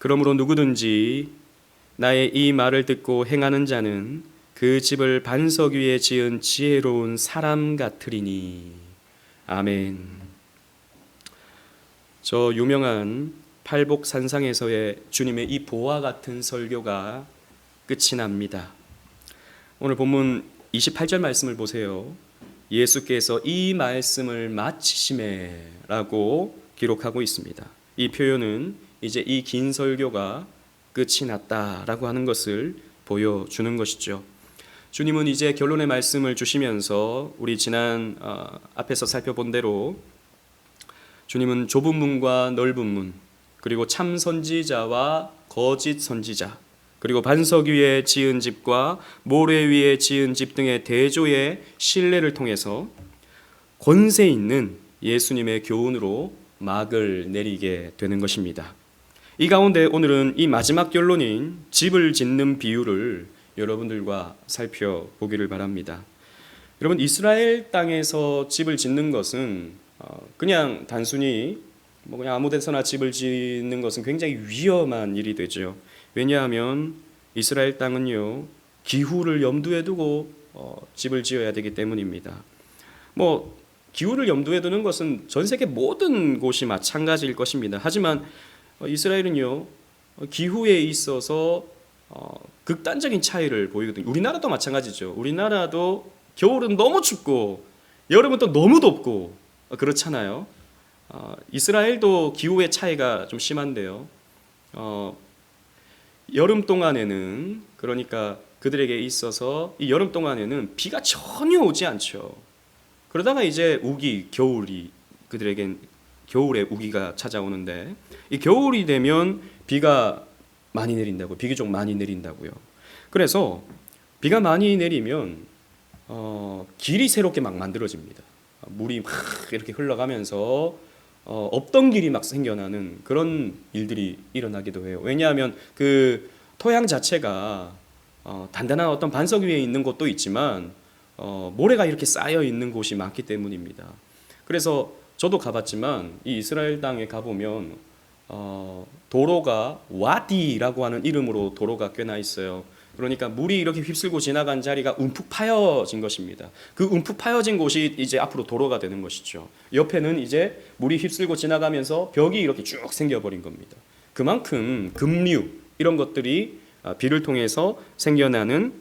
그러므로 누구든지 나의 이 말을 듣고 행하는 자는 그 집을 반석 위에 지은 지혜로운 사람 같으리니. 아멘. 저 유명한 팔복산상에서의 주님의 이 보화 같은 설교가 끝이 납니다. 오늘 본문 28절 말씀을 보세요. 예수께서 이 말씀을 마치시매라고 기록하고 있습니다. 이 표현은 이제 이 긴 설교가 끝이 났다라고 하는 것을 보여주는 것이죠. 주님은 이제 결론의 말씀을 주시면서 우리 지난 앞에서 살펴본 대로 주님은 좁은 문과 넓은 문, 그리고 참 선지자와 거짓 선지자, 그리고 반석 위에 지은 집과 모래 위에 지은 집 등의 대조의 신뢰를 통해서 권세 있는 예수님의 교훈으로 막을 내리게 되는 것입니다. 이 가운데 오늘은 이 마지막 결론인 집을 짓는 비유를 여러분들과 살펴보기를 바랍니다. 여러분, 이스라엘 땅에서 집을 짓는 것은 그냥 단순히 그냥 아무 데서나 집을 짓는 것은 굉장히 위험한 일이 되죠. 왜냐하면 이스라엘 땅은요, 기후를 염두에 두고 집을 지어야 되기 때문입니다. 기후를 염두에 두는 것은 전 세계 모든 곳이 마찬가지일 것입니다. 하지만 이스라엘은요, 기후에 있어서 극단적인 차이를 보이거든요. 우리나라도 마찬가지죠. 우리나라도 겨울은 너무 춥고 여름은 또 너무 덥고 그렇잖아요. 이스라엘도 기후의 차이가 좀 심한데요. 여름 동안에는, 그러니까 그들에게 있어서 이 여름 동안에는 비가 전혀 오지 않죠. 그러다가 이제 겨울이 그들에겐 겨울에 우기가 찾아오는데, 이 겨울이 되면 비가 많이 내린다고, 비교적 많이 내린다고요. 그래서 비가 많이 내리면 길이 새롭게 막 만들어집니다. 물이 막 이렇게 흘러가면서 없던 길이 막 생겨나는 그런 일들이 일어나기도 해요. 왜냐하면 그 토양 자체가 단단한 어떤 반석 위에 있는 곳도 있지만 모래가 이렇게 쌓여 있는 곳이 많기 때문입니다. 그래서 저도 가봤지만 이 이스라엘 땅에 가보면 도로가 와디라고 하는 이름으로 도로가 꽤나 있어요. 그러니까 물이 이렇게 휩쓸고 지나간 자리가 움푹 파여진 것입니다. 그 움푹 파여진 곳이 이제 앞으로 도로가 되는 것이죠. 옆에는 이제 물이 휩쓸고 지나가면서 벽이 이렇게 쭉 생겨버린 겁니다. 그만큼 급류 이런 것들이 비를 통해서 생겨나는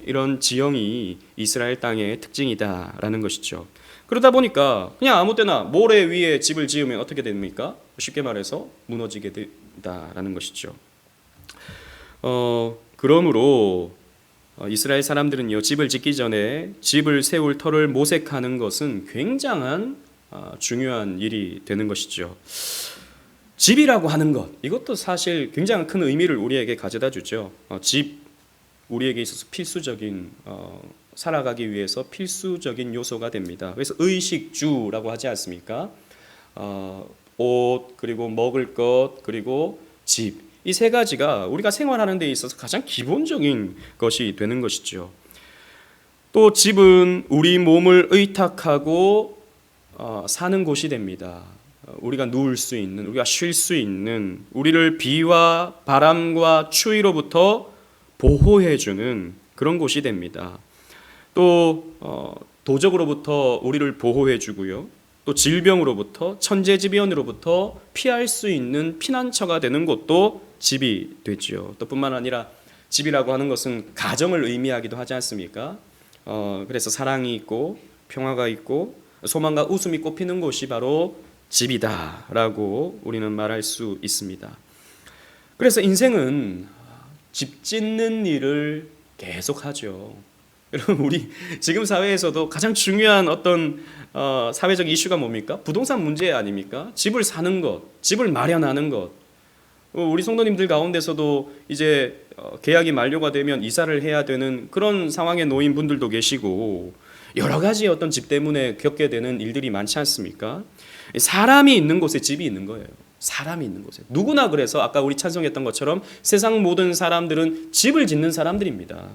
이런 지형이 이스라엘 땅의 특징이다라는 것이죠. 그러다 보니까 그냥 아무 때나 모래 위에 집을 지으면 어떻게 됩니까? 쉽게 말해서 무너지게 된다라는 것이죠. 그러므로 이스라엘 사람들은요, 집을 짓기 전에 집을 세울 터를 모색하는 것은 굉장한 중요한 일이 되는 것이죠. 집이라고 하는 것, 이것도 사실 굉장히 큰 의미를 우리에게 가져다 주죠. 집, 우리에게 있어서 필수적인, 살아가기 위해서 필수적인 요소가 됩니다. 그래서 의식주라고 하지 않습니까? 옷, 그리고 먹을 것, 그리고 집, 이 세 가지가 우리가 생활하는 데 있어서 가장 기본적인 것이 되는 것이죠. 또 집은 우리 몸을 의탁하고 사는 곳이 됩니다. 우리가 누울 수 있는, 우리가 쉴 수 있는, 우리를 비와 바람과 추위로부터 보호해주는 그런 곳이 됩니다. 또 도적으로부터 우리를 보호해주고요, 또 질병으로부터, 천재지변으로부터 피할 수 있는 피난처가 되는 곳도 집이 되죠. 또 뿐만 아니라 집이라고 하는 것은 가정을 의미하기도 하지 않습니까? 그래서 사랑이 있고 평화가 있고 소망과 웃음이 꽃피는 곳이 바로 집이다라고 우리는 말할 수 있습니다. 그래서 인생은 집 짓는 일을 계속하죠. 여러분, 우리 지금 사회에서도 가장 중요한 어떤 사회적 이슈가 뭡니까? 부동산 문제 아닙니까? 집을 사는 것, 집을 마련하는 것. 우리 성도님들 가운데서도 이제 계약이 만료가 되면 이사를 해야 되는 그런 상황에 놓인 분들도 계시고, 여러 가지 어떤 집 때문에 겪게 되는 일들이 많지 않습니까? 사람이 있는 곳에 집이 있는 거예요. 사람이 있는 곳에. 누구나 그래서 아까 우리 찬송했던 것처럼 세상 모든 사람들은 집을 짓는 사람들입니다.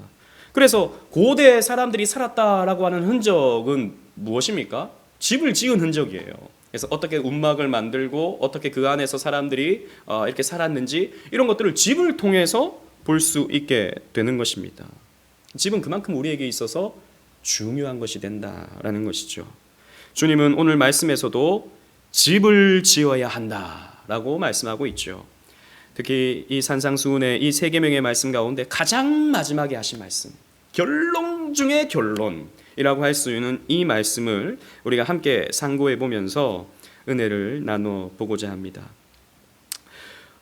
그래서 고대 사람들이 살았다라고 하는 흔적은 무엇입니까? 집을 지은 흔적이에요. 그래서 어떻게 움막을 만들고 어떻게 그 안에서 사람들이 이렇게 살았는지 이런 것들을 집을 통해서 볼 수 있게 되는 것입니다. 집은 그만큼 우리에게 있어서 중요한 것이 된다라는 것이죠. 주님은 오늘 말씀에서도 집을 지어야 한다라고 말씀하고 있죠. 특히 이 산상수훈의 이 세 계명의 말씀 가운데 가장 마지막에 하신 말씀, 결론 중의 결론이라고 할 수 있는 이 말씀을 우리가 함께 상고해 보면서 은혜를 나눠 보고자 합니다.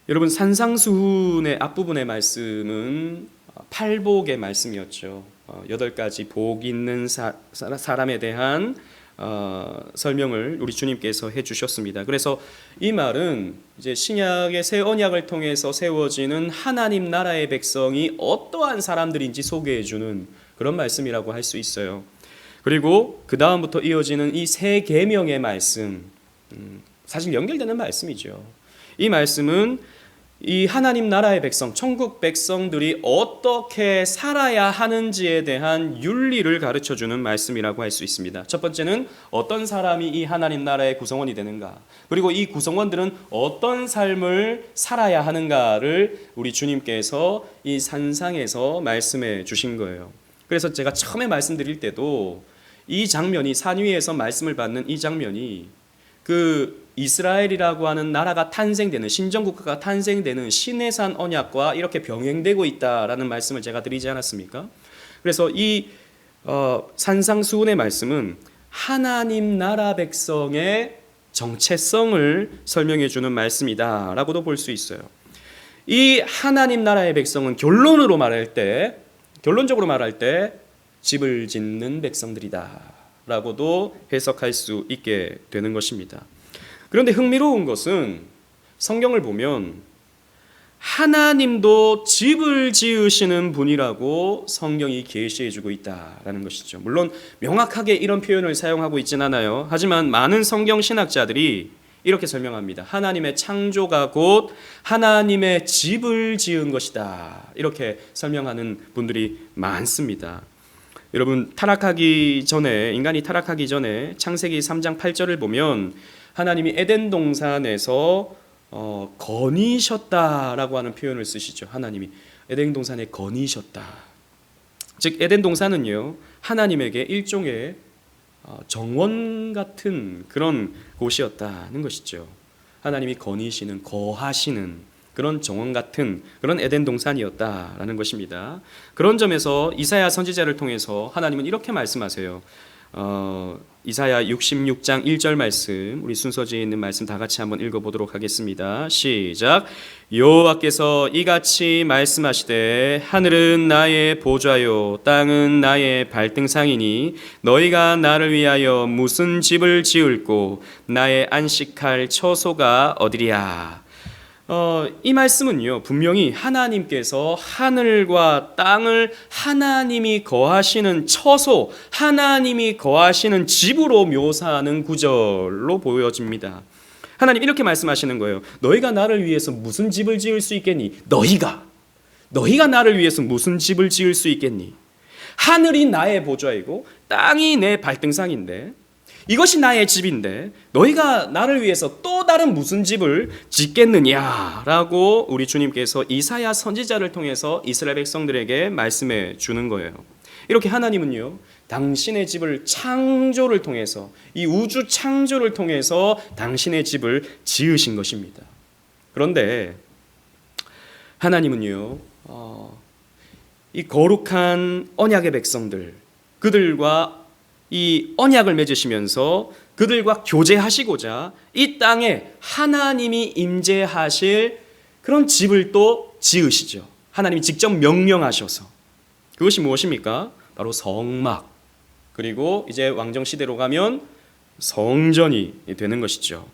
여러분, 산상수훈의 앞부분의 말씀은 팔복의 말씀이었죠. 8가지 복 있는 사람에 대한 설명을 우리 주님께서 해주셨습니다. 그래서 이 말은 이제 신약의 새 언약을 통해서 세워지는 하나님 나라의 백성이 어떠한 사람들인지 소개해주는 그런 말씀이라고 할 수 있어요. 그리고 그 다음부터 이어지는 이 세 계명의 말씀, 사실 연결되는 말씀이죠. 이 말씀은 이 하나님 나라의 백성, 천국 백성들이 어떻게 살아야 하는지에 대한 윤리를 가르쳐주는 말씀이라고 할 수 있습니다. 첫 번째는 어떤 사람이 이 하나님 나라의 구성원이 되는가, 그리고 이 구성원들은 어떤 삶을 살아야 하는가를 우리 주님께서 이 산상에서 말씀해 주신 거예요. 그래서 제가 처음에 말씀드릴 때도 이 장면이, 산 위에서 말씀을 받는 이 장면이 그 이스라엘이라고 하는 나라가 탄생되는, 신정국가가 탄생되는 시내산 언약과 이렇게 병행되고 있다라는 말씀을 제가 드리지 않았습니까? 그래서 이 산상수훈의 말씀은 하나님 나라 백성의 정체성을 설명해 주는 말씀이다라고도 볼 수 있어요. 이 하나님 나라의 백성은 결론적으로 말할 때 집을 짓는 백성들이다라고도 해석할 수 있게 되는 것입니다. 그런데 흥미로운 것은 성경을 보면 하나님도 집을 지으시는 분이라고 성경이 계시해주고 있다라는 것이죠. 물론 명확하게 이런 표현을 사용하고 있진 않아요. 하지만 많은 성경 신학자들이 이렇게 설명합니다. 하나님의 창조가 곧 하나님의 집을 지은 것이다, 이렇게 설명하는 분들이 많습니다. 여러분, 인간이 타락하기 전에 창세기 3장 8절을 보면 하나님이 에덴 동산에서 거니셨다라고 하는 표현을 쓰시죠. 하나님이 에덴 동산에 거니셨다. 즉 에덴 동산은요, 하나님에게 일종의 정원 같은 그런 곳이었다는 것이죠. 하나님이 거니시는, 거하시는 그런 정원 같은 그런 에덴 동산이었다라는 것입니다. 그런 점에서 이사야 선지자를 통해서 하나님은 이렇게 말씀하세요. 이사야 66장 1절 말씀, 우리 순서지에 있는 말씀 다 같이 한번 읽어보도록 하겠습니다. 시작. 여호와께서 이같이 말씀하시되 하늘은 나의 보좌요 땅은 나의 발등상이니 너희가 나를 위하여 무슨 집을 지을꼬 나의 안식할 처소가 어디랴. 이 말씀은요, 분명히 하나님께서 하늘과 땅을 하나님이 거하시는 처소, 하나님이 거하시는 집으로 묘사하는 구절로 보여집니다. 하나님 이렇게 말씀하시는 거예요. 너희가 나를 위해서 무슨 집을 지을 수 있겠니? 너희가 나를 위해서 무슨 집을 지을 수 있겠니? 하늘이 나의 보좌이고 땅이 내 발등상인데, 이것이 나의 집인데 너희가 나를 위해서 또 다른 무슨 집을 짓겠느냐라고 우리 주님께서 이사야 선지자를 통해서 이스라엘 백성들에게 말씀해 주는 거예요. 이렇게 하나님은요, 당신의 집을 창조를 통해서, 이 우주 창조를 통해서 당신의 집을 지으신 것입니다. 그런데 하나님은요, 이 거룩한 언약의 백성들, 그들과 이 언약을 맺으시면서 그들과 교제하시고자 이 땅에 하나님이 임재하실 그런 집을 또 지으시죠. 하나님이 직접 명령하셔서. 그것이 무엇입니까? 바로 성막, 그리고 이제 왕정시대로 가면 성전이 되는 것이죠.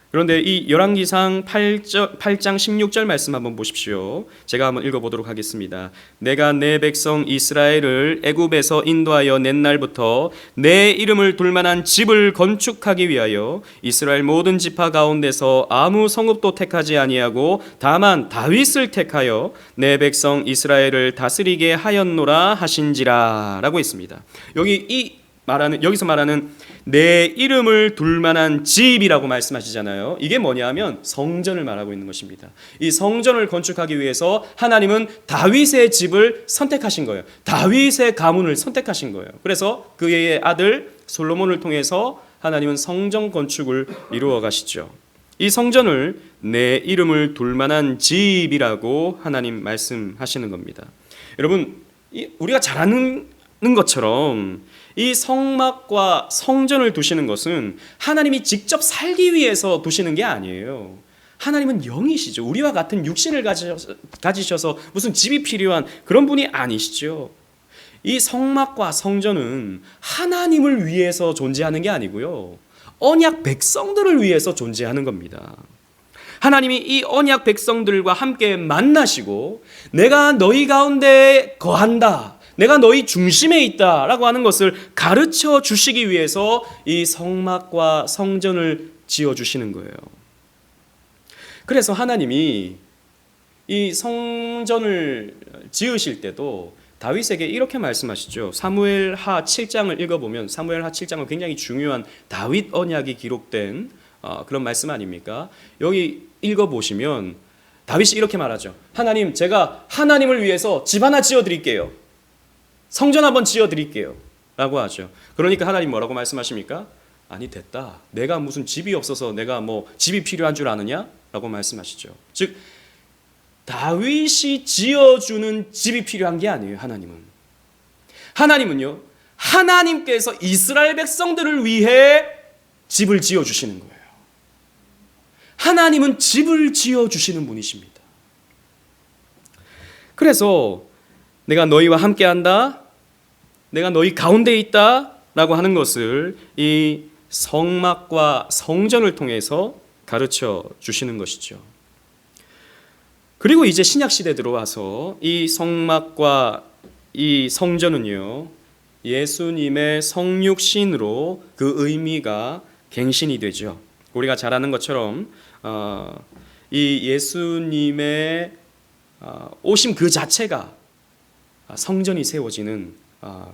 그런데 이 열왕기상 8장 16절 말씀 한번 보십시오. 제가 한번 읽어보도록 하겠습니다. 내가 내 백성 이스라엘을 애굽에서 인도하여 낸 날부터 내 이름을 둘 만한 집을 건축하기 위하여 이스라엘 모든 지파 가운데서 아무 성읍도 택하지 아니하고 다만 다윗을 택하여 내 백성 이스라엘을 다스리게 하였노라 하신지라 라고 있습니다. 여기서 말하는 내 이름을 둘 만한 집이라고 말씀하시잖아요. 이게 뭐냐면 성전을 말하고 있는 것입니다. 이 성전을 건축하기 위해서 하나님은 다윗의 집을 선택하신 거예요. 다윗의 가문을 선택하신 거예요. 그래서 그의 아들 솔로몬을 통해서 하나님은 성전 건축을 이루어 가시죠. 이 성전을 내 이름을 둘 만한 집이라고 하나님 말씀하시는 겁니다. 여러분, 우리가 잘 아는 것처럼 이 성막과 성전을 두시는 것은 하나님이 직접 살기 위해서 두시는 게 아니에요. 하나님은 영이시죠. 우리와 같은 육신을 가지셔서 무슨 집이 필요한 그런 분이 아니시죠. 이 성막과 성전은 하나님을 위해서 존재하는 게 아니고요, 언약 백성들을 위해서 존재하는 겁니다. 하나님이 이 언약 백성들과 함께 만나시고 내가 너희 가운데 거한다, 내가 너희 중심에 있다라고 하는 것을 가르쳐 주시기 위해서 이 성막과 성전을 지어주시는 거예요. 그래서 하나님이 이 성전을 지으실 때도 다윗에게 이렇게 말씀하시죠. 사무엘하 7장을 읽어보면 사무엘하 7장은 굉장히 중요한 다윗 언약이 기록된 그런 말씀 아닙니까? 여기 읽어보시면 다윗이 이렇게 말하죠. 하나님, 제가 하나님을 위해서 집 하나 지어드릴게요. 성전 한번 지어드릴게요 라고 하죠. 그러니까 하나님 뭐라고 말씀하십니까? 아니, 됐다. 내가 무슨 집이 없어서 내가 뭐 집이 필요한 줄 아느냐? 라고 말씀하시죠. 즉 다윗이 지어주는 집이 필요한 게 아니에요. 하나님은요, 하나님께서 이스라엘 백성들을 위해 집을 지어주시는 거예요. 하나님은 집을 지어주시는 분이십니다. 그래서 내가 너희와 함께한다, 내가 너희 가운데 있다 라고 하는 것을 이 성막과 성전을 통해서 가르쳐 주시는 것이죠. 그리고 이제 신약시대 들어와서 이 성막과 이 성전은요, 예수님의 성육신으로 그 의미가 갱신이 되죠. 우리가 잘 아는 것처럼 이 예수님의 오심 그 자체가 성전이 세워지는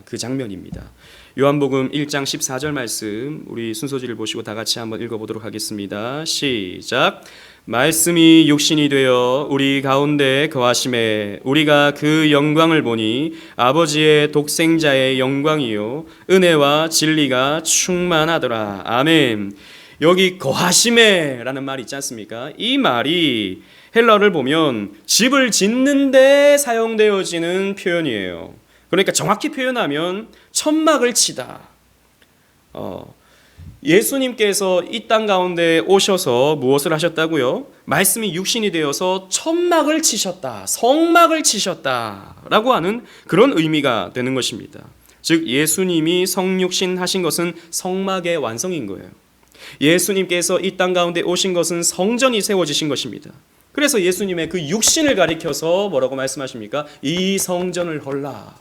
그 장면입니다. 요한복음 1장 14절 말씀, 우리 순서지를 보시고 다 같이 한번 읽어보도록 하겠습니다. 시작. 말씀이 육신이 되어 우리 가운데 거하심에 우리가 그 영광을 보니 아버지의 독생자의 영광이요 은혜와 진리가 충만하더라. 아멘. 여기 거하심에 라는 말이 있지 않습니까? 이 말이 헬라어를 보면 집을 짓는 데 사용되어지는 표현이에요. 그러니까 정확히 표현하면 천막을 치다. 예수님께서 이 땅 가운데 오셔서 무엇을 하셨다고요? 말씀이 육신이 되어서 천막을 치셨다, 성막을 치셨다 라고 하는 그런 의미가 되는 것입니다. 즉 예수님이 성육신 하신 것은 성막의 완성인 거예요. 예수님께서 이 땅 가운데 오신 것은 성전이 세워지신 것입니다. 그래서 예수님의 그 육신을 가리켜서 뭐라고 말씀하십니까? 이 성전을 헐라,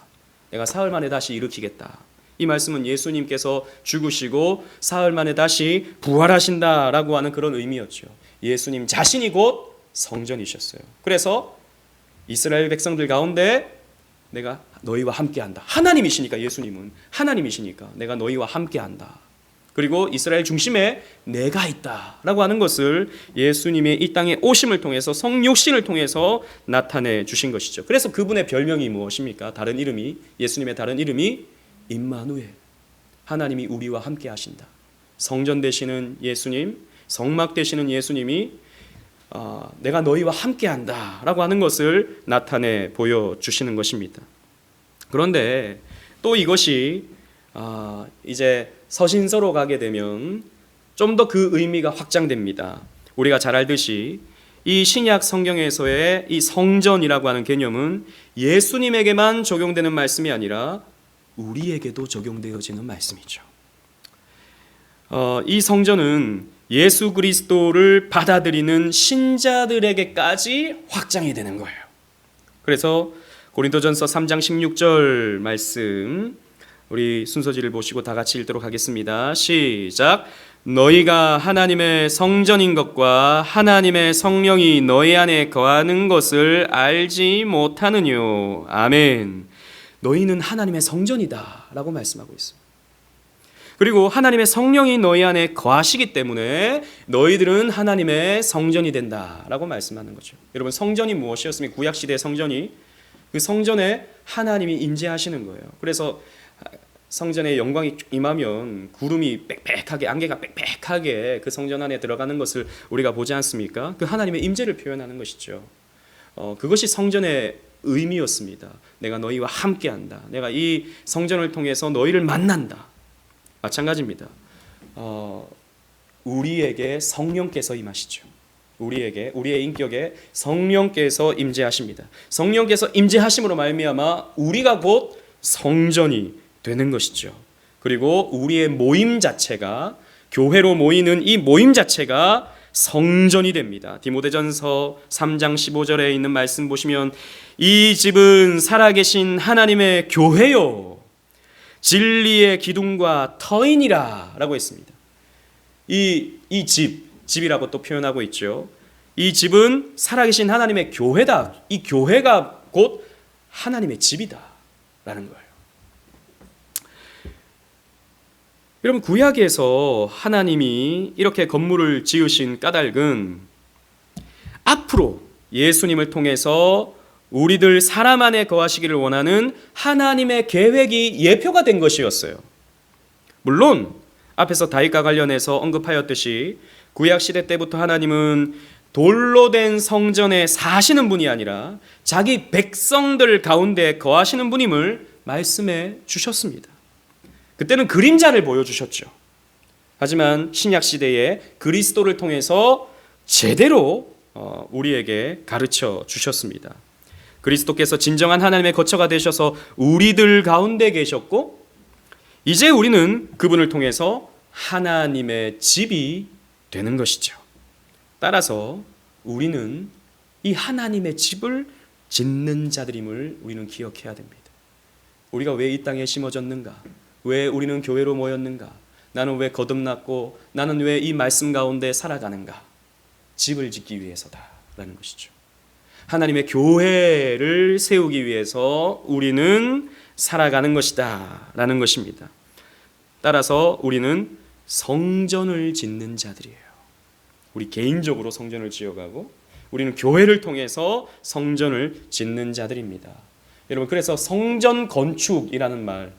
내가 사흘 만에 다시 일으키겠다. 이 말씀은 예수님께서 죽으시고 사흘 만에 다시 부활하신다라고 하는 그런 의미였죠. 예수님 자신이 곧 성전이셨어요. 그래서 이스라엘 백성들 가운데 내가 너희와 함께한다. 하나님이시니까, 예수님은 하나님이시니까 내가 너희와 함께한다. 그리고 이스라엘 중심에 내가 있다라고 하는 것을 예수님의 이 땅에 오심을 통해서 성육신을 통해서 나타내 주신 것이죠. 그래서 그분의 별명이 무엇입니까? 다른 이름이, 예수님의 다른 이름이 임마누엘, 하나님이 우리와 함께 하신다. 성전 되시는 예수님, 성막 되시는 예수님이 내가 너희와 함께 한다라고 하는 것을 나타내 보여주시는 것입니다. 그런데 또 이것이 이제 서신서로 가게 되면 좀 더 그 의미가 확장됩니다. 우리가 잘 알듯이 이 신약 성경에서의 이 성전이라고 하는 개념은 예수님에게만 적용되는 말씀이 아니라 우리에게도 적용되어지는 말씀이죠. 이 성전은 예수 그리스도를 받아들이는 신자들에게까지 확장이 되는 거예요. 그래서 고린도전서 3장 16절 말씀, 우리 순서지를 보시고 다 같이 읽도록 하겠습니다. 시작. 너희가 하나님의 성전인 것과 하나님의 성령이 너희 안에 거하는 것을 알지 못하느뇨. 아멘. 너희는 하나님의 성전이다 라고 말씀하고 있습니다. 그리고 하나님의 성령이 너희 안에 거하시기 때문에 너희들은 하나님의 성전이 된다라고 말씀하는 거죠. 여러분, 성전이 무엇이었습니까? 구약 시대의 성전이, 그 성전에 하나님이 임재하시는 거예요. 그래서 성전에 영광이 임하면 구름이 빽빽하게, 안개가 빽빽하게 그 성전 안에 들어가는 것을 우리가 보지 않습니까? 그 하나님의 임재를 표현하는 것이죠. 그것이 성전의 의미였습니다. 내가 너희와 함께한다. 내가 이 성전을 통해서 너희를 만난다. 마찬가지입니다. 우리에게 성령께서 임하시죠. 우리의 인격에 성령께서 임재하십니다. 성령께서 임재하심으로 말미암아 우리가 곧 성전이 되는 것이죠. 그리고 우리의 모임 자체가, 교회로 모이는 이 모임 자체가 성전이 됩니다. 디모데전서 3장 15절에 있는 말씀 보시면 이 집은 살아계신 하나님의 교회요 진리의 기둥과 터이니라 라고 했습니다. 이 집이라고 또 표현하고 있죠. 이 집은 살아계신 하나님의 교회다. 이 교회가 곧 하나님의 집이다 라는 거예요. 여러분, 구약에서 하나님이 이렇게 건물을 지으신 까닭은 앞으로 예수님을 통해서 우리들 사람 안에 거하시기를 원하는 하나님의 계획이 예표가 된 것이었어요. 물론 앞에서 다윗과 관련해서 언급하였듯이 구약시대 때부터 하나님은 돌로 된 성전에 사시는 분이 아니라 자기 백성들 가운데 거하시는 분임을 말씀해 주셨습니다. 그때는 그림자를 보여주셨죠. 하지만 신약시대에 그리스도를 통해서 제대로 우리에게 가르쳐 주셨습니다. 그리스도께서 진정한 하나님의 거처가 되셔서 우리들 가운데 계셨고, 이제 우리는 그분을 통해서 하나님의 집이 되는 것이죠. 따라서 우리는 이 하나님의 집을 짓는 자들임을 우리는 기억해야 됩니다. 우리가 왜 이 땅에 심어졌는가? 왜 우리는 교회로 모였는가? 나는 왜 거듭났고 나는 왜 이 말씀 가운데 살아가는가? 집을 짓기 위해서다라는 것이죠. 하나님의 교회를 세우기 위해서 우리는 살아가는 것이다 라는 것입니다. 따라서 우리는 성전을 짓는 자들이에요. 우리 개인적으로 성전을 지어가고 우리는 교회를 통해서 성전을 짓는 자들입니다. 여러분, 그래서 성전 건축이라는 말,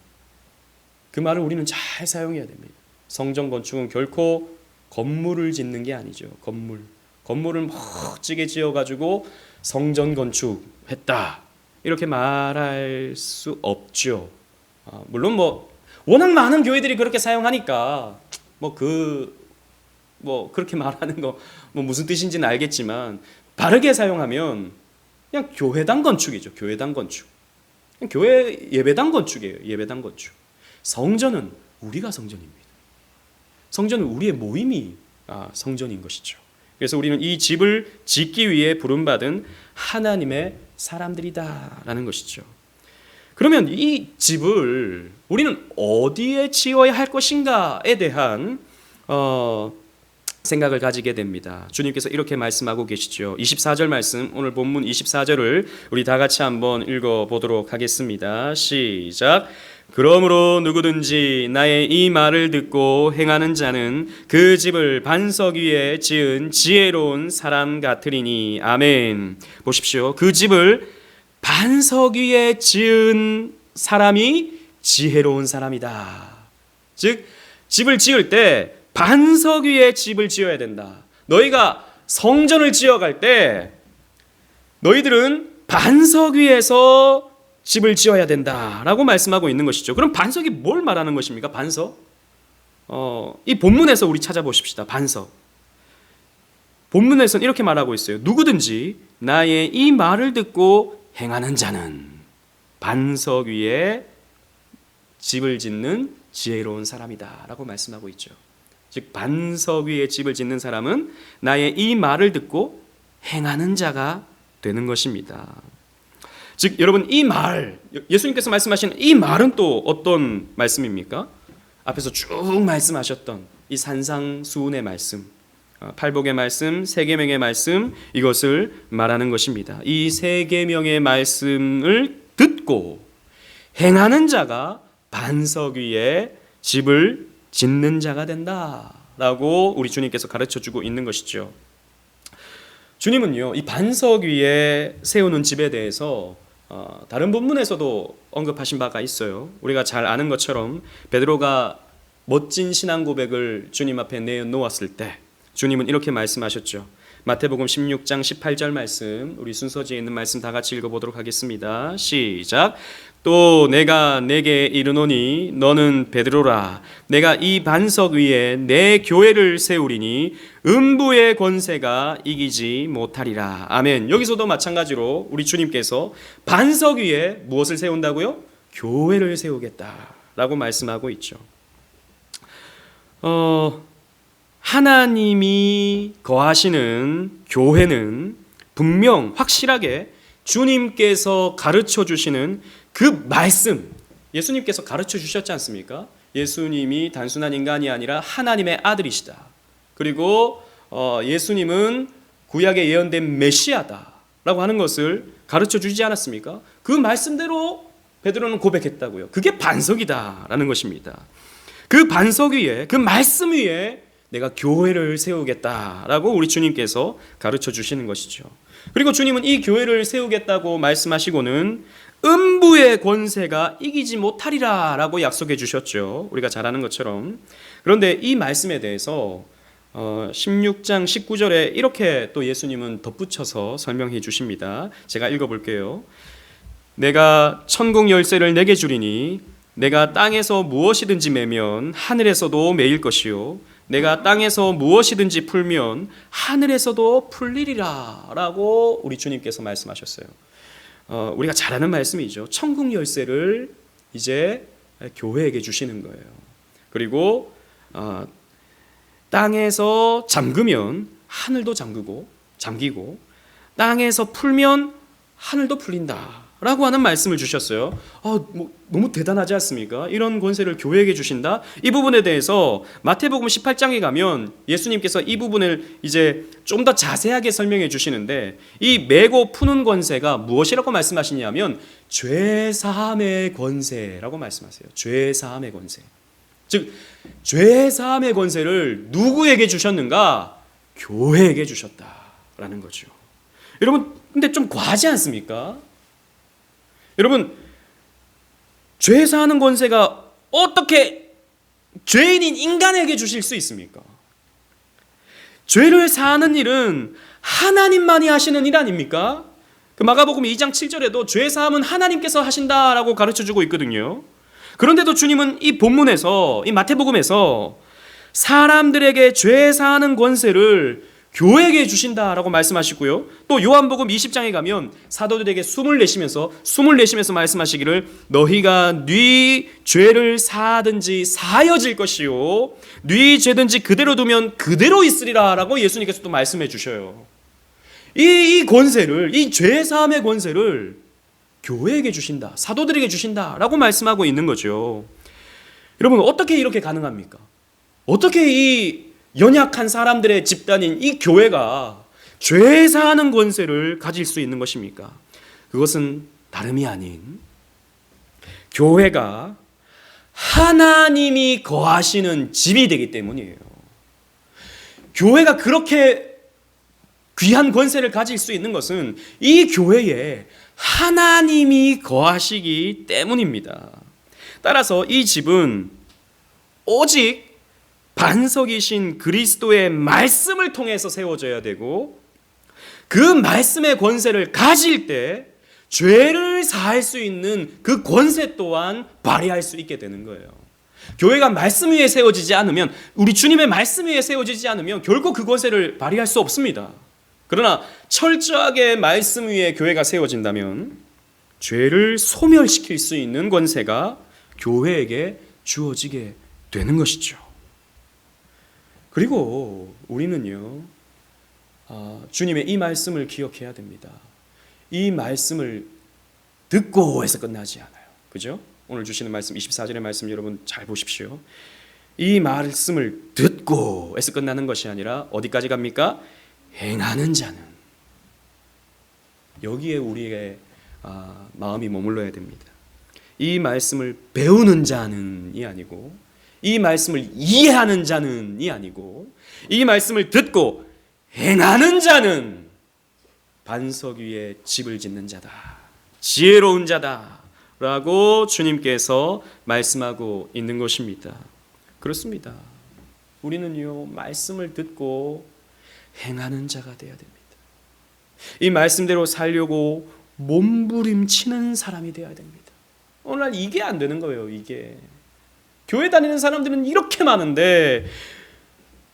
그 말을 우리는 잘 사용해야 됩니다. 성전 건축은 결코 건물을 짓는 게 아니죠. 건물을 멋지게 지어가지고 성전 건축했다 이렇게 말할 수 없죠. 물론 워낙 많은 교회들이 그렇게 사용하니까 그렇게 말하는 거 무슨 뜻인지는 알겠지만, 바르게 사용하면 그냥 교회당 건축이죠. 교회당 건축. 교회 예배당 건축이에요. 예배당 건축. 성전은 우리가 성전입니다. 성전은 우리의 모임이 성전인 것이죠. 그래서 우리는 이 집을 짓기 위해 부름받은 하나님의 사람들이다라는 것이죠. 그러면 이 집을 우리는 어디에 지어야 할 것인가에 대한 생각을 가지게 됩니다. 주님께서 이렇게 말씀하고 계시죠. 24절 말씀, 오늘 본문 24절을 우리 다 같이 한번 읽어보도록 하겠습니다. 시작. 그러므로 누구든지 나의 이 말을 듣고 행하는 자는 그 집을 반석 위에 지은 지혜로운 사람 같으리니. 아멘. 보십시오. 그 집을 반석 위에 지은 사람이 지혜로운 사람이다. 즉, 집을 지을 때 반석 위에 집을 지어야 된다. 너희가 성전을 지어갈 때 너희들은 반석 위에서 집을 지어야 된다라고 말씀하고 있는 것이죠. 그럼 반석이 뭘 말하는 것입니까? 반석? 이 본문에서 우리 찾아보십시다. 반석. 본문에서는 이렇게 말하고 있어요. 누구든지 나의 이 말을 듣고 행하는 자는 반석 위에 집을 짓는 지혜로운 사람이다 라고 말씀하고 있죠. 즉, 반석 위에 집을 짓는 사람은 나의 이 말을 듣고 행하는 자가 되는 것입니다. 즉, 여러분, 이 말, 예수님께서 말씀하시는 이 말은 또 어떤 말씀입니까? 앞에서 쭉 말씀하셨던 이 산상수훈의 말씀, 팔복의 말씀, 세계명의 말씀, 이것을 말하는 것입니다. 이 세계명의 말씀을 듣고 행하는 자가 반석 위에 집을 짓는 자가 된다라고 우리 주님께서 가르쳐주고 있는 것이죠. 주님은요, 이 반석 위에 세우는 집에 대해서 다른 본문에서도 언급하신 바가 있어요. 우리가 잘 아는 것처럼 베드로가 멋진 신앙 고백을 주님 앞에 내놓았을 때 주님은 이렇게 말씀하셨죠. 마태복음 16장 18절 말씀, 우리 순서지에 있는 말씀 다 같이 읽어보도록 하겠습니다. 시작. 또 내가 내게 이르노니 너는 베드로라. 내가 이 반석 위에 내 교회를 세우리니 음부의 권세가 이기지 못하리라. 아멘. 여기서도 마찬가지로 우리 주님께서 반석 위에 무엇을 세운다고요? 교회를 세우겠다라고 말씀하고 있죠. 하나님이 거하시는 교회는 분명 확실하게 주님께서 가르쳐 주시는 그 말씀, 예수님께서 가르쳐 주셨지 않습니까? 예수님이 단순한 인간이 아니라 하나님의 아들이시다. 그리고 예수님은 구약에 예언된 메시아다라고 하는 것을 가르쳐 주지 않았습니까? 그 말씀대로 베드로는 고백했다고요. 그게 반석이다라는 것입니다. 그 반석 위에, 그 말씀 위에 내가 교회를 세우겠다라고 우리 주님께서 가르쳐 주시는 것이죠. 그리고 주님은 이 교회를 세우겠다고 말씀하시고는 음부의 권세가 이기지 못하리라 라고 약속해 주셨죠. 우리가 잘 아는 것처럼. 그런데 이 말씀에 대해서 16장 19절에 이렇게 또 예수님은 덧붙여서 설명해 주십니다. 제가 읽어볼게요. 내가 천국 열쇠를 내게 주리니 내가 땅에서 무엇이든지 매면 하늘에서도 매일 것이요 내가 땅에서 무엇이든지 풀면 하늘에서도 풀리리라 라고 우리 주님께서 말씀하셨어요. 우리가 잘 아는 말씀이죠. 천국 열쇠를 이제 교회에게 주시는 거예요. 그리고 땅에서 잠그면 하늘도 잠기고 땅에서 풀면 하늘도 풀린다 라고 하는 말씀을 주셨어요. 너무 대단하지 않습니까? 이런 권세를 교회에게 주신다? 이 부분에 대해서 마태복음 18장에 가면 예수님께서 이 부분을 이제 좀 더 자세하게 설명해 주시는데 이 매고 푸는 권세가 무엇이라고 말씀하시냐면 죄사함의 권세라고 말씀하세요. 죄사함의 권세. 즉 죄사함의 권세를 누구에게 주셨는가? 교회에게 주셨다라는 거죠. 여러분 근데 좀 과하지 않습니까? 여러분 죄 사하는 권세가 어떻게 죄인인 인간에게 주실 수 있습니까? 죄를 사하는 일은 하나님만이 하시는 일 아닙니까? 그 마가복음 2장 7절에도 죄 사함은 하나님께서 하신다라고 가르쳐주고 있거든요. 그런데도 주님은 이 본문에서 이 마태복음에서 사람들에게 죄 사하는 권세를 교회에게 주신다라고 말씀하시고요. 또 요한복음 20장에 가면 사도들에게 숨을 내쉬면서 말씀하시기를 너희가 네 죄를 사하든지 사하여질 것이요 네 죄든지 그대로 두면 그대로 있으리라 라고 예수님께서 또 말씀해 주셔요. 이 권세를, 이 죄 사함의 권세를 교회에게 주신다, 사도들에게 주신다라고 말씀하고 있는 거죠. 여러분 어떻게 이렇게 가능합니까? 어떻게 이 연약한 사람들의 집단인 이 교회가 죄 사하는 권세를 가질 수 있는 것입니까? 그것은 다름이 아닌 교회가 하나님이 거하시는 집이 되기 때문이에요. 교회가 그렇게 귀한 권세를 가질 수 있는 것은 이 교회에 하나님이 거하시기 때문입니다. 따라서 이 집은 오직 반석이신 그리스도의 말씀을 통해서 세워져야 되고 그 말씀의 권세를 가질 때 죄를 사할 수 있는 그 권세 또한 발휘할 수 있게 되는 거예요. 교회가 말씀 위에 세워지지 않으면, 우리 주님의 말씀 위에 세워지지 않으면 결코 그 권세를 발휘할 수 없습니다. 그러나 철저하게 말씀 위에 교회가 세워진다면 죄를 소멸시킬 수 있는 권세가 교회에게 주어지게 되는 것이죠. 그리고 우리는요, 주님의 이 말씀을 기억해야 됩니다. 이 말씀을 듣고 해서 끝나지 않아요. 그죠? 오늘 주시는 말씀 24절의 말씀 여러분 잘 보십시오. 이 말씀을 듣고 해서 끝나는 것이 아니라 어디까지 갑니까? 행하는 자는. 여기에 우리의 마음이 머물러야 됩니다. 이 말씀을 배우는 자는이 아니고 이 말씀을 이해하는 자는이 아니고 이 말씀을 듣고 행하는 자는 반석 위에 집을 짓는 자다, 지혜로운 자다 라고 주님께서 말씀하고 있는 것입니다. 그렇습니다. 우리는요, 말씀을 듣고 행하는 자가 되어야 됩니다. 이 말씀대로 살려고 몸부림치는 사람이 되어야 됩니다. 오늘날 이게 안 되는 거예요. 이게 교회 다니는 사람들은 이렇게 많은데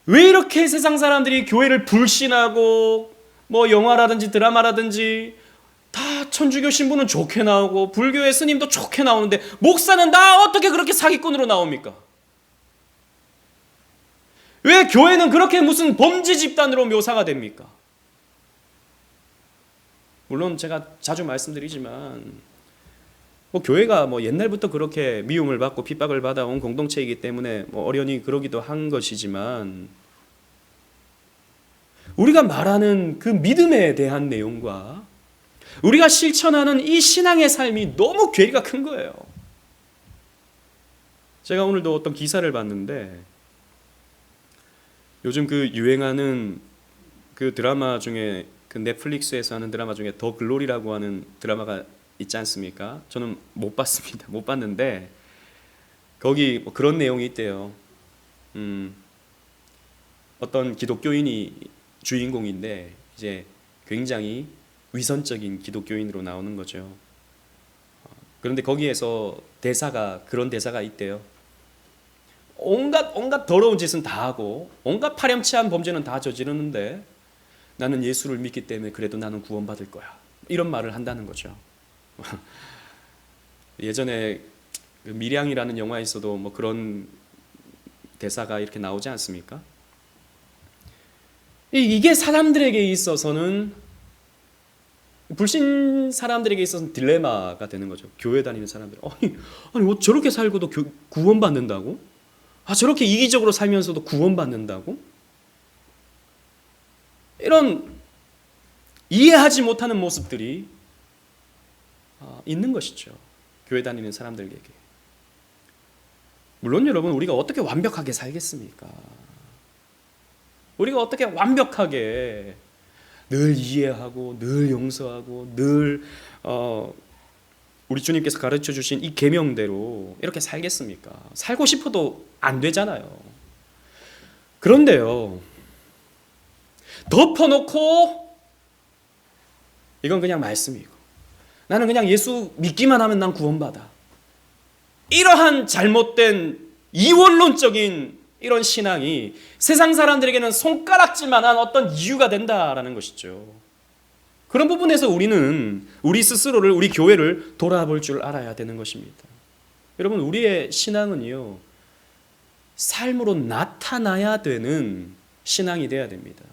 왜 이렇게 세상 사람들이 교회를 불신하고 뭐 영화라든지 드라마라든지 다 천주교 신부는 좋게 나오고 불교의 스님도 좋게 나오는데 목사는 다 어떻게 그렇게 사기꾼으로 나옵니까? 왜 교회는 그렇게 무슨 범죄 집단으로 묘사가 됩니까? 물론 제가 자주 말씀드리지만 뭐 교회가 뭐 옛날부터 그렇게 미움을 받고 핍박을 받아온 공동체이기 때문에 뭐 어련히 그러기도 한 것이지만 우리가 말하는 그 믿음에 대한 내용과 우리가 실천하는 이 신앙의 삶이 너무 괴리가 큰 거예요. 제가 오늘도 어떤 기사를 봤는데 요즘 그 유행하는 그 드라마 중에 그 넷플릭스에서 하는 드라마 중에 더 글로리라고 하는 드라마가 있지 않습니까? 저는 못 봤습니다. 못 봤는데 거기 뭐 그런 내용이 있대요. 어떤 기독교인이 주인공인데 이제 굉장히 위선적인 기독교인으로 나오는 거죠. 그런데 거기에서 그런 대사가 있대요. 온갖 더러운 짓은 다 하고 온갖 파렴치한 범죄는 다 저지르는데 나는 예수를 믿기 때문에 그래도 나는 구원받을 거야. 이런 말을 한다는 거죠. 예전에 그 밀양이라는 영화에서도 뭐 그런 대사가 이렇게 나오지 않습니까? 이게 사람들에게 있어서는 불신 사람들에게 있어서는 딜레마가 되는 거죠. 교회 다니는 사람들. 아니 저렇게 살고도 구원받는다고? 저렇게 이기적으로 살면서도 구원받는다고? 이런 이해하지 못하는 모습들이 있는 것이죠. 교회 다니는 사람들에게. 물론 여러분 우리가 어떻게 완벽하게 살겠습니까? 우리가 어떻게 완벽하게 늘 이해하고 늘 용서하고 늘 우리 주님께서 가르쳐 주신 이 계명대로 이렇게 살겠습니까? 살고 싶어도 안 되잖아요. 그런데요, 덮어놓고 이건 그냥 말씀이고 나는 그냥 예수 믿기만 하면 난 구원받아. 이러한 잘못된 이원론적인 이런 신앙이 세상 사람들에게는 손가락질만한 어떤 이유가 된다라는 것이죠. 그런 부분에서 우리는 우리 스스로를, 우리 교회를 돌아볼 줄 알아야 되는 것입니다. 여러분, 우리의 신앙은요, 삶으로 나타나야 되는 신앙이 돼야 됩니다.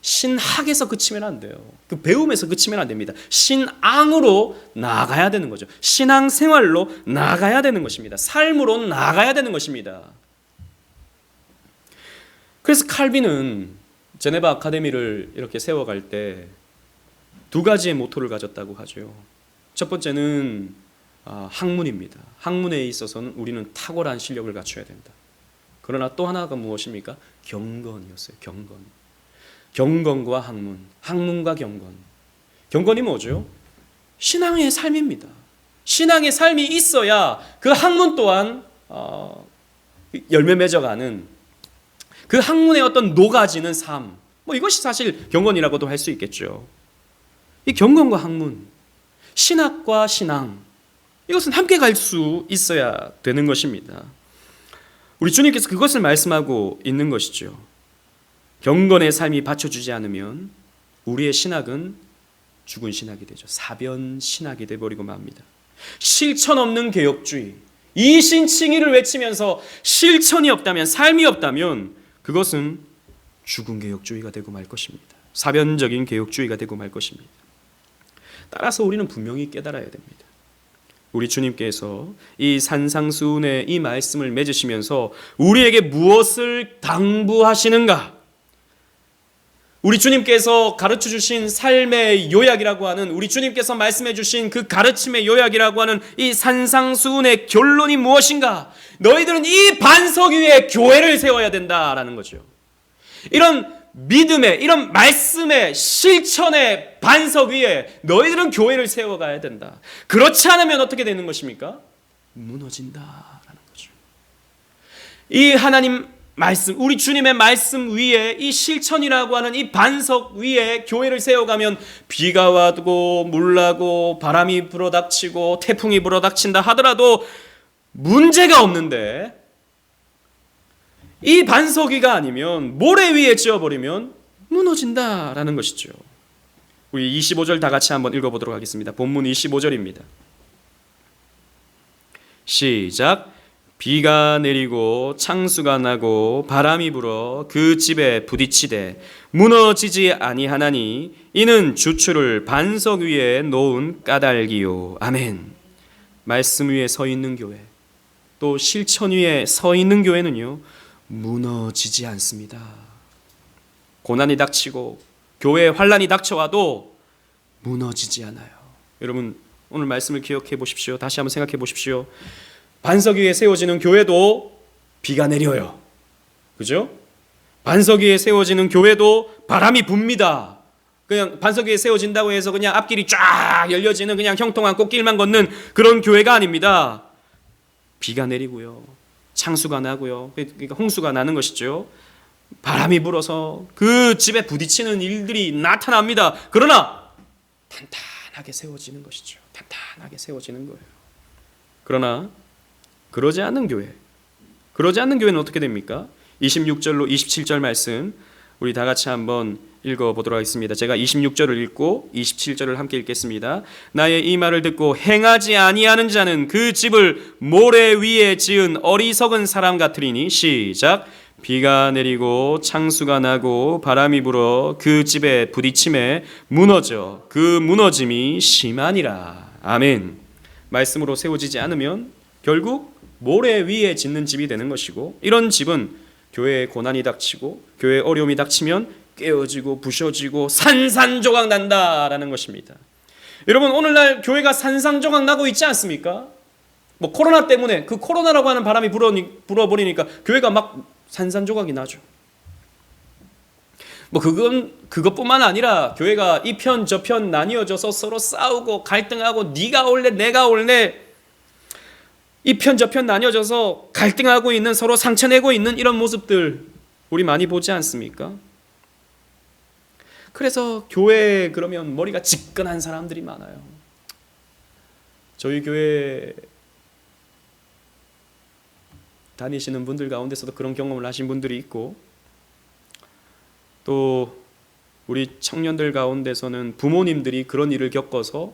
신학에서 그치면 안 돼요. 그 배움에서 그치면 안 됩니다. 신앙으로 나아가야 되는 거죠. 신앙생활로 나아가야 되는 것입니다. 삶으로 나아가야 되는 것입니다. 그래서 칼빈은 제네바 아카데미를 이렇게 세워갈 때 두 가지의 모토를 가졌다고 하죠. 첫 번째는 학문입니다. 학문에 있어서는 우리는 탁월한 실력을 갖춰야 된다. 그러나 또 하나가 무엇입니까? 경건이었어요. 경건과 학문, 학문과 경건. 경건이 뭐죠? 신앙의 삶입니다. 신앙의 삶이 있어야 그 학문 또한 열매 맺어가는 그 학문의 어떤 녹아지는 삶, 이것이 사실 경건이라고도 할 수 있겠죠. 이 경건과 학문, 신학과 신앙, 이것은 함께 갈 수 있어야 되는 것입니다. 우리 주님께서 그것을 말씀하고 있는 것이죠. 경건의 삶이 받쳐주지 않으면 우리의 신학은 죽은 신학이 되죠. 사변 신학이 되어버리고 맙니다. 실천 없는 개혁주의, 이신칭의를 외치면서 실천이 없다면, 삶이 없다면 그것은 죽은 개혁주의가 되고 말 것입니다. 사변적인 개혁주의가 되고 말 것입니다. 따라서 우리는 분명히 깨달아야 됩니다. 우리 주님께서 이 산상수훈의 이 말씀을 맺으시면서 우리에게 무엇을 당부하시는가? 우리 주님께서 가르쳐 주신 삶의 요약이라고 하는, 우리 주님께서 말씀해 주신 그 가르침의 요약이라고 하는 이 산상수훈의 결론이 무엇인가? 너희들은 이 반석 위에 교회를 세워야 된다라는 거죠. 이런 믿음의, 이런 말씀의 실천의 반석 위에 너희들은 교회를 세워가야 된다. 그렇지 않으면 어떻게 되는 것입니까? 무너진다라는 거죠. 이 하나님 말씀, 우리 주님의 말씀 위에, 이 실천이라고 하는 이 반석 위에 교회를 세워가면 비가 와도 물나고 바람이 불어닥치고 태풍이 불어닥친다 하더라도 문제가 없는데, 이 반석 위가 아니면 모래 위에 지어버리면 무너진다라는 것이죠. 우리 25절 다 같이 한번 읽어보도록 하겠습니다. 본문 25절입니다. 시작. 비가 내리고 창수가 나고 바람이 불어 그 집에 부딪히되 무너지지 아니하나니 이는 주추를 반석 위에 놓은 까닭이요. 아멘. 말씀 위에 서 있는 교회, 또 실천 위에 서 있는 교회는요, 무너지지 않습니다. 고난이 닥치고 교회에 환난이 닥쳐와도 무너지지 않아요. 여러분, 오늘 말씀을 기억해 보십시오. 다시 한번 생각해 보십시오. 반석 위에 세워지는 교회도 비가 내려요. 그죠? 반석 위에 세워지는 교회도 바람이 붑니다. 그냥 반석 위에 세워진다고 해서 그냥 앞길이 쫙 열려지는 그냥 형통한 꽃길만 걷는 그런 교회가 아닙니다. 비가 내리고요, 창수가 나고요, 그러니까 홍수가 나는 것이죠. 바람이 불어서 그 집에 부딪히는 일들이 나타납니다. 그러나 탄탄하게 세워지는 것이죠. 탄탄하게 세워지는 거예요. 그러나 그러지 않는 교회는 어떻게 됩니까? 26절로 27절 말씀 우리 다 같이 한번 읽어보도록 하겠습니다. 제가 26절을 읽고 27절을 함께 읽겠습니다. 나의 이 말을 듣고 행하지 아니하는 자는 그 집을 모래 위에 지은 어리석은 사람 같으리니. 시작. 비가 내리고 창수가 나고 바람이 불어 그 집에 부딪힘에 무너져 그 무너짐이 심하니라. 아멘. 말씀으로 세워지지 않으면 결국 모래 위에 짓는 집이 되는 것이고, 이런 집은 교회에 고난이 닥치고 교회에 어려움이 닥치면 깨어지고 부셔지고 산산조각 난다라는 것입니다. 여러분, 오늘날 교회가 산산조각 나고 있지 않습니까? 뭐 코로나 때문에, 그 코로나라고 하는 바람이 불어버리니까 교회가 막 산산조각이 나죠. 뭐 그것뿐만 아니라 교회가 이 편 저 편 나뉘어져서 서로 싸우고 갈등하고 네가 올래 내가 올래, 이 편 저 편 나뉘어져서 갈등하고 있는, 서로 상처내고 있는 이런 모습들 우리 많이 보지 않습니까? 그래서 교회에 그러면 머리가 지끈한 사람들이 많아요. 저희 교회 다니시는 분들 가운데서도 그런 경험을 하신 분들이 있고, 또 우리 청년들 가운데서는 부모님들이 그런 일을 겪어서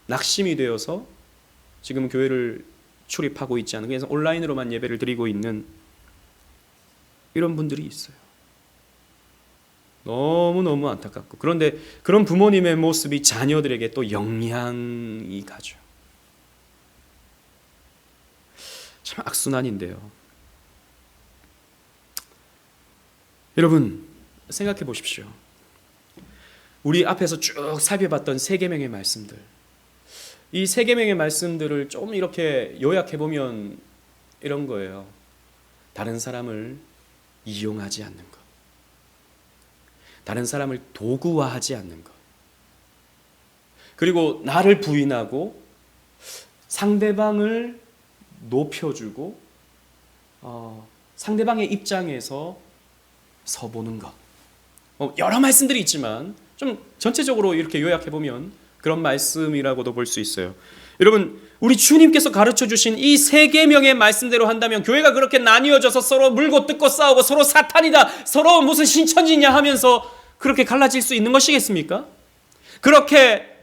낙심이 되어서 지금 교회를 출입하고 있지 않은, 그래서 온라인으로만 예배를 드리고 있는 이런 분들이 있어요. 너무너무 안타깝고, 그런데 그런 부모님의 모습이 자녀들에게 또 영향이 가죠. 참 악순환인데요. 여러분, 생각해 보십시오. 우리 앞에서 쭉 살펴봤던 세 계명의 말씀들, 이 세 계명의 말씀들을 좀 이렇게 요약해 보면 이런 거예요. 다른 사람을 이용하지 않는 것, 다른 사람을 도구화하지 않는 것, 그리고 나를 부인하고 상대방을 높여주고 상대방의 입장에서 서보는 것. 여러 말씀들이 있지만 좀 전체적으로 이렇게 요약해 보면 그런 말씀이라고도 볼 수 있어요. 여러분, 우리 주님께서 가르쳐 주신 이 세 계명의 말씀대로 한다면 교회가 그렇게 나뉘어져서 서로 물고 뜯고 싸우고 서로 사탄이다, 서로 무슨 신천지냐 하면서 그렇게 갈라질 수 있는 것이겠습니까? 그렇게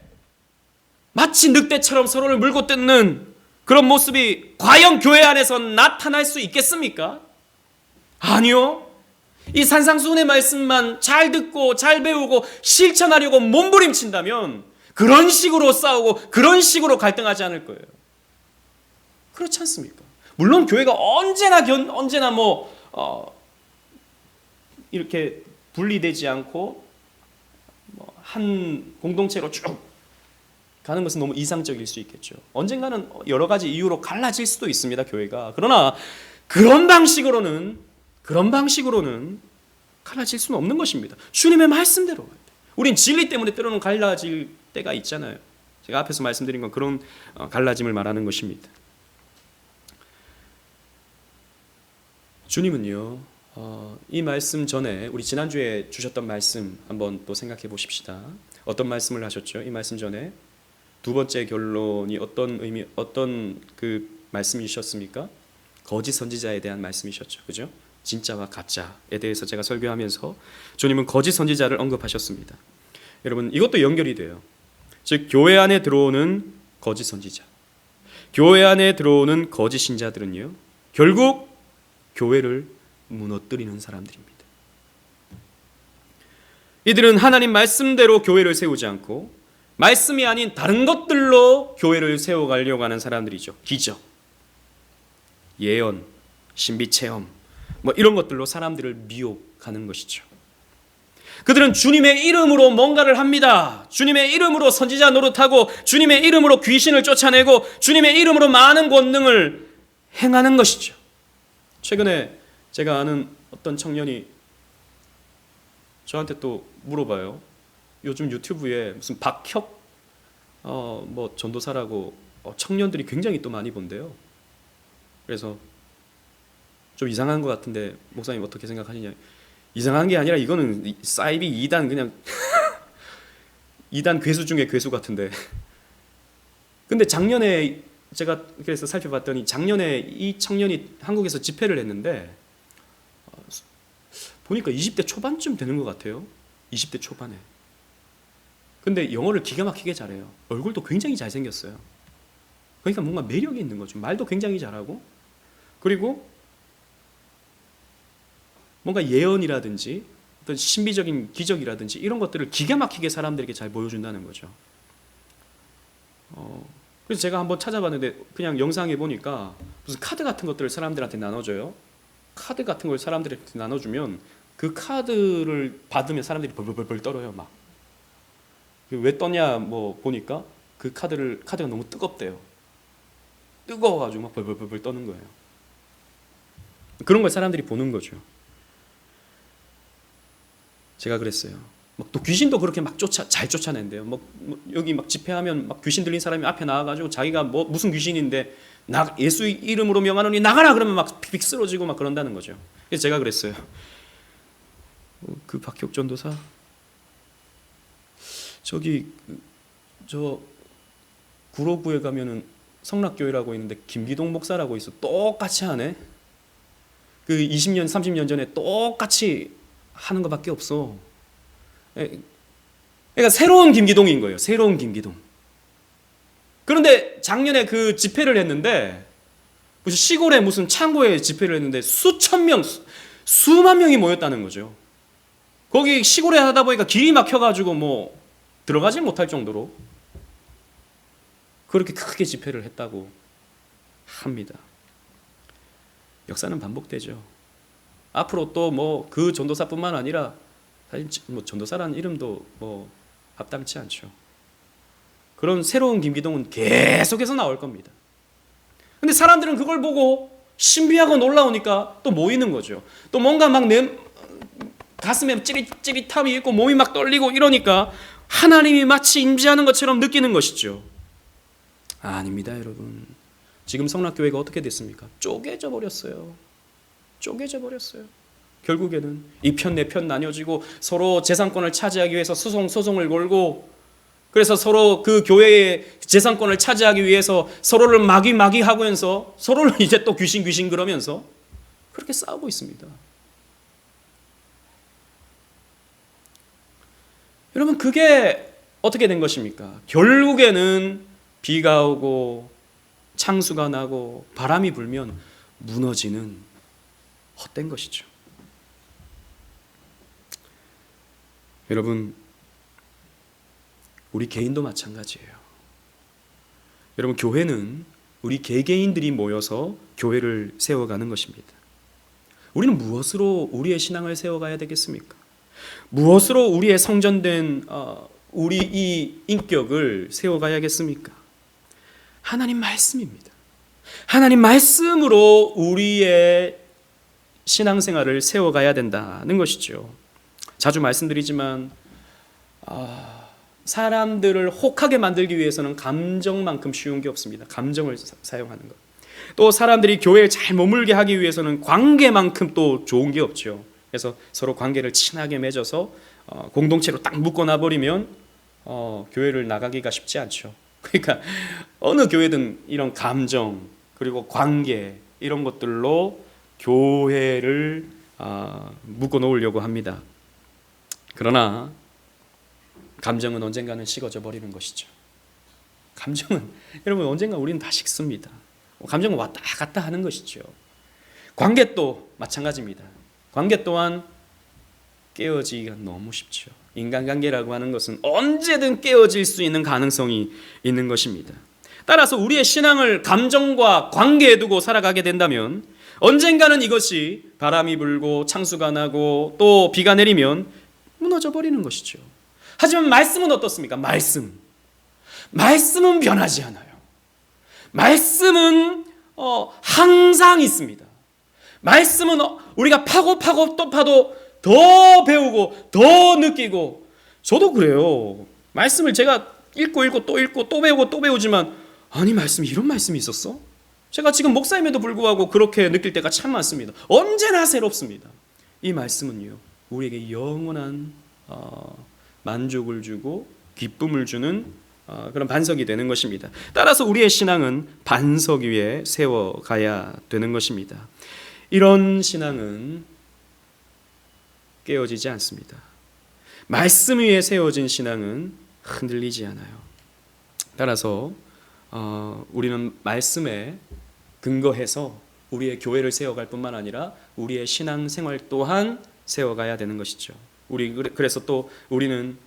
마치 늑대처럼 서로를 물고 뜯는 그런 모습이 과연 교회 안에서 나타날 수 있겠습니까? 아니요. 이 산상수훈의 말씀만 잘 듣고 잘 배우고 실천하려고 몸부림친다면 그런 식으로 싸우고 그런 식으로 갈등하지 않을 거예요. 그렇지 않습니까? 물론 교회가 언제나 이렇게 분리되지 않고 한 공동체로 쭉 가는 것은 너무 이상적일 수 있겠죠. 언젠가는 여러 가지 이유로 갈라질 수도 있습니다, 교회가. 그러나 그런 방식으로는 갈라질 수는 없는 것입니다. 주님의 말씀대로. 우린 진리 때문에 때로는 갈라질 때가 있잖아요. 제가 앞에서 말씀드린 건 그런 갈라짐을 말하는 것입니다. 주님은요, 이 말씀 전에 우리 지난주에 주셨던 말씀 한번 또 생각해 보십시다. 어떤 말씀을 하셨죠? 이 말씀 전에 두 번째 결론이 어떤 그 말씀이셨습니까? 거짓 선지자에 대한 말씀이셨죠. 그죠? 진짜와 가짜에 대해서 제가 설교하면서 주님은 거짓 선지자를 언급하셨습니다. 여러분, 이것도 연결이 돼요. 즉 교회 안에 들어오는 거짓 선지자, 교회 안에 들어오는 거짓 신자들은요, 결국 교회를 무너뜨리는 사람들입니다. 이들은 하나님 말씀대로 교회를 세우지 않고 말씀이 아닌 다른 것들로 교회를 세워가려고 하는 사람들이죠. 기적, 예언, 신비체험 이런 것들로 사람들을 미혹하는 것이죠. 그들은 주님의 이름으로 뭔가를 합니다. 주님의 이름으로 선지자 노릇하고 주님의 이름으로 귀신을 쫓아내고 주님의 이름으로 많은 권능을 행하는 것이죠. 최근에 제가 아는 어떤 청년이 저한테 또 물어봐요. 요즘 유튜브에 무슨 박혁 전도사라고 청년들이 굉장히 또 많이 본대요. 그래서 좀 이상한 것 같은데 목사님 어떻게 생각하시냐? 이상한 게 아니라 이거는 사이비 2단 그냥 2단 괴수 중에 괴수 같은데. 근데 작년에 제가 그래서 살펴봤더니 작년에 이 청년이 한국에서 집회를 했는데 보니까 20대 초반쯤 되는 것 같아요. 20대 초반에. 근데 영어를 기가 막히게 잘해요. 얼굴도 굉장히 잘생겼어요. 그러니까 뭔가 매력이 있는 거죠. 말도 굉장히 잘하고, 그리고 뭔가 예언이라든지 어떤 신비적인 기적이라든지 이런 것들을 기가 막히게 사람들에게 잘 보여준다는 거죠. 그래서 제가 한번 찾아봤는데 그냥 영상에 보니까 무슨 카드 같은 것들을 사람들한테 나눠줘요. 카드 같은 걸 사람들한테 나눠주면 그 카드를 받으면 사람들이 벌벌벌 떨어요. 막. 왜 떠냐 보니까 그 카드가 너무 뜨겁대요. 뜨거워가지고 막 벌벌벌 떠는 거예요. 그런 걸 사람들이 보는 거죠. 제가 그랬어요. 또 귀신도 그렇게 막 잘 쫓아낸대요. 여기 막 집회하면 막 귀신 들린 사람이 앞에 나와가지고 자기가 무슨 귀신인데 예수 이름으로 명하노니 나가라 그러면 막 픽픽 쓰러지고 막 그런다는 거죠. 그래서 제가 그랬어요. 그 박혁 전도사 저 구로구에 가면은 성락교회라고 있는데 김기동 목사라고 있어. 똑같이 하네. 그 20년 30년 전에 똑같이 하는 것밖에 없어. 그러니까 새로운 김기동인 거예요. 새로운 김기동. 그런데 작년에 그 집회를 했는데 무슨 시골에 무슨 창고에 집회를 했는데 수천 명, 수만 명이 모였다는 거죠. 거기 시골에 하다 보니까 길이 막혀가지고 들어가지 못할 정도로 그렇게 크게 집회를 했다고 합니다. 역사는 반복되죠. 앞으로 또 그 전도사뿐만 아니라 사실 전도사라는 이름도 합당치 않죠. 그런 새로운 김기동은 계속해서 나올 겁니다. 근데 사람들은 그걸 보고 신비하고 놀라우니까 또 모이는 거죠. 또 뭔가 막 내 가슴에 찌릿찌릿함이 있고 몸이 막 떨리고 이러니까 하나님이 마치 임재하는 것처럼 느끼는 것이죠. 아닙니다, 여러분. 지금 성락교회가 어떻게 됐습니까? 쪼개져 버렸어요. 결국에는 이 편 내 편 나뉘어지고 서로 재산권을 차지하기 위해서 소송을 걸고, 그래서 서로 그 교회의 재산권을 차지하기 위해서 서로를 마귀하면서 서로를 이제 또 귀신 그러면서 그렇게 싸우고 있습니다. 여러분, 그게 어떻게 된 것입니까? 결국에는 비가 오고 창수가 나고 바람이 불면 무너지는 헛된 것이죠. 여러분, 우리 개인도 마찬가지예요. 여러분, 교회는 우리 개개인들이 모여서 교회를 세워가는 것입니다. 우리는 무엇으로 우리의 신앙을 세워가야 되겠습니까? 무엇으로 우리의 성전된 우리 이 인격을 세워가야겠습니까? 하나님 말씀입니다. 하나님 말씀으로 우리의 신앙생활을 세워가야 된다는 것이죠. 자주 말씀드리지만 사람들을 혹하게 만들기 위해서는 감정만큼 쉬운 게 없습니다. 감정을 사용하는 것. 또 사람들이 교회에 잘 머물게 하기 위해서는 관계만큼 또 좋은 게 없죠. 그래서 서로 관계를 친하게 맺어서 공동체로 딱 묶어놔 버리면 교회를 나가기가 쉽지 않죠. 그러니까 어느 교회든 이런 감정 그리고 관계 이런 것들로 교회를 묶어 놓으려고 합니다. 그러나 감정은 언젠가는 식어져 버리는 것이죠. 감정은 여러분 언젠가 우리는 다 식습니다. 감정은 왔다 갔다 하는 것이죠. 관계도 마찬가지입니다. 관계 또한 깨어지기가 너무 쉽죠. 인간관계라고 하는 것은 언제든 깨어질 수 있는 가능성이 있는 것입니다. 따라서 우리의 신앙을 감정과 관계에 두고 살아가게 된다면 언젠가는 이것이 바람이 불고 창수가 나고 또 비가 내리면 무너져 버리는 것이죠. 하지만 말씀은 어떻습니까? 말씀은 변하지 않아요. 말씀은 항상 있습니다. 말씀은 우리가 파고 또 파도 더 배우고 더 느끼고, 저도 그래요. 말씀을 제가 읽고 또 배우고 또 배우지만, 아니 말씀이 이런 말씀이 있었어? 제가 지금 목사임에도 불구하고 그렇게 느낄 때가 참 많습니다. 언제나 새롭습니다. 이 말씀은요 우리에게 영원한 만족을 주고 기쁨을 주는 그런 반석이 되는 것입니다. 따라서 우리의 신앙은 반석 위에 세워가야 되는 것입니다. 이런 신앙은 깨어지지 않습니다. 말씀 위에 세워진 신앙은 흔들리지 않아요. 따라서 우리는 말씀에 근거해서 우리의 교회를 세워갈 뿐만 아니라 우리의 신앙생활 또한 세워가야 되는 것이죠. 그래서 또 우리는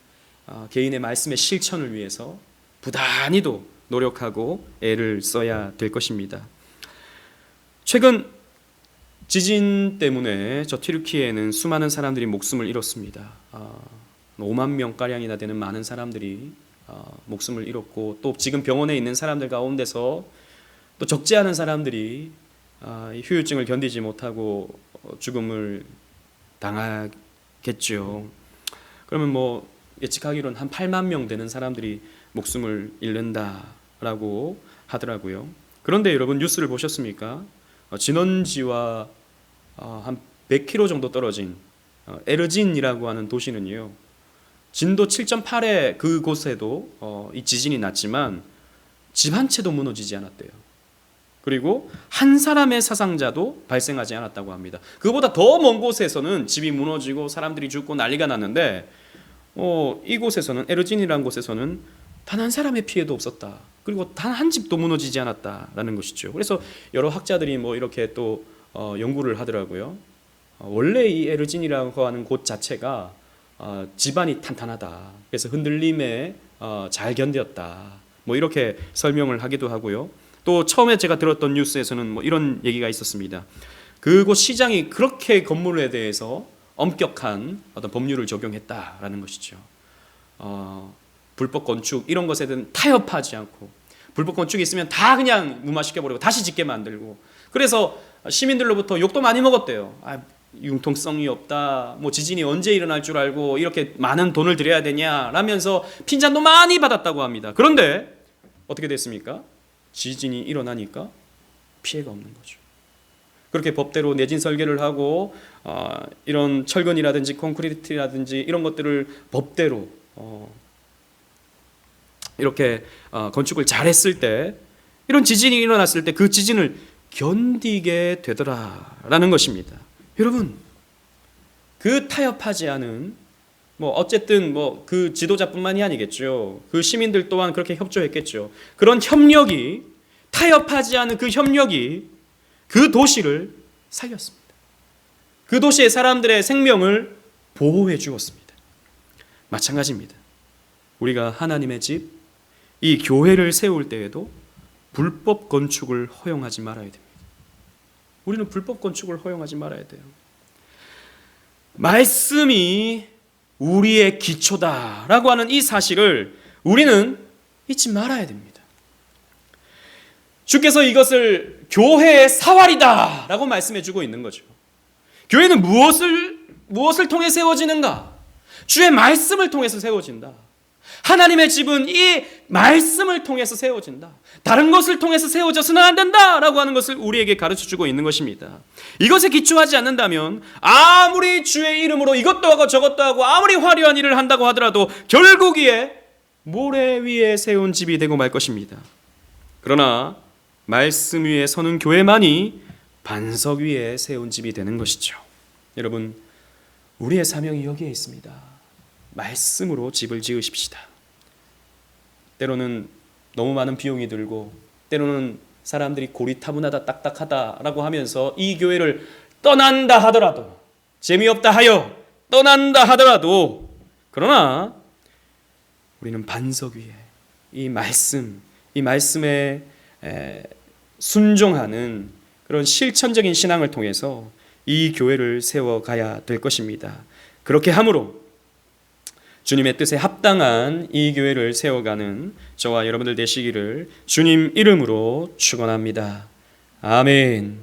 개인의 말씀의 실천을 위해서 부단히도 노력하고 애를 써야 될 것입니다. 최근 지진 때문에 저 튀르키예에는 수많은 사람들이 목숨을 잃었습니다. 5만 명가량이나 되는 많은 사람들이 목숨을 잃었고, 또 지금 병원에 있는 사람들 가운데서 또 적지 않은 사람들이 후유증을 견디지 못하고 죽음을 당하겠죠. 그러면 뭐 예측하기로는 한 8만 명 되는 사람들이 목숨을 잃는다라고 하더라고요. 그런데 여러분 뉴스를 보셨습니까? 진원지와 한 100km 정도 떨어진 에르진이라고 하는 도시는요, 진도 7.8의 그곳에도 이 지진이 났지만 집 한 채도 무너지지 않았대요. 그리고 한 사람의 사상자도 발생하지 않았다고 합니다. 그보다 더 먼 곳에서는 집이 무너지고 사람들이 죽고 난리가 났는데 이곳에서는, 에르진이라는 곳에서는 단 한 사람의 피해도 없었다. 그리고 단 한 집도 무너지지 않았다라는 것이죠. 그래서 여러 학자들이 뭐 이렇게 또 연구를 하더라고요. 원래 이 에르진이라고 하는 곳 자체가 지반이 탄탄하다. 그래서 흔들림에 잘 견뎠다. 뭐 이렇게 설명을 하기도 하고요. 또 처음에 제가 들었던 뉴스에서는 뭐 이런 얘기가 있었습니다. 그곳 시장이 그렇게 건물에 대해서 엄격한 어떤 법률을 적용했다라는 것이죠. 불법 건축 이런 것에 대한 타협하지 않고, 불법 건축이 있으면 다 그냥 무마시켜버리고 다시 짓게 만들고, 그래서 시민들로부터 욕도 많이 먹었대요. 융통성이 없다, 뭐 지진이 언제 일어날 줄 알고 이렇게 많은 돈을 들여야 되냐 라면서 핀잔도 많이 받았다고 합니다. 그런데 어떻게 됐습니까? 지진이 일어나니까 피해가 없는 거죠. 그렇게 법대로 내진 설계를 하고 이런 철근이라든지 콘크리트라든지 이런 것들을 법대로 이렇게 건축을 잘했을 때, 이런 지진이 일어났을 때 그 지진을 견디게 되더라라는 것입니다. 여러분, 그 타협하지 않은, 뭐 어쨌든 뭐 그 지도자뿐만이 아니겠죠. 그 시민들 또한 그렇게 협조했겠죠. 그런 협력이, 타협하지 않은 그 협력이 그 도시를 살렸습니다. 그 도시의 사람들의 생명을 보호해 주었습니다. 마찬가지입니다. 우리가 하나님의 집, 이 교회를 세울 때에도 불법 건축을 허용하지 말아야 됩니다. 우리는 불법 건축을 허용하지 말아야 돼요. 말씀이 우리의 기초다라고 하는 이 사실을 우리는 잊지 말아야 됩니다. 주께서 이것을 교회의 사활이다라고 말씀해주고 있는 거죠. 교회는 무엇을 통해 세워지는가? 주의 말씀을 통해서 세워진다. 하나님의 집은 이 말씀을 통해서 세워진다. 다른 것을 통해서 세워져서는 안 된다라고 하는 것을 우리에게 가르쳐주고 있는 것입니다. 이것에 기초하지 않는다면 아무리 주의 이름으로 이것도 하고 저것도 하고 아무리 화려한 일을 한다고 하더라도 결국에 모래 위에 세운 집이 되고 말 것입니다. 그러나 말씀 위에 서는 교회만이 반석 위에 세운 집이 되는 것이죠. 여러분, 우리의 사명이 여기에 있습니다. 말씀으로 집을 지으십시다. 때로는 너무 많은 비용이 들고 때로는 사람들이 고리타분하다 딱딱하다라고 하면서 이 교회를 떠난다 하더라도, 재미없다 하여 떠난다 하더라도, 그러나 우리는 반석 위에 이 말씀에 순종하는 그런 실천적인 신앙을 통해서 이 교회를 세워가야 될 것입니다. 그렇게 함으로 주님의 뜻에 합당한 이 교회를 세워가는 저와 여러분들 되시기를 주님 이름으로 축원합니다. 아멘.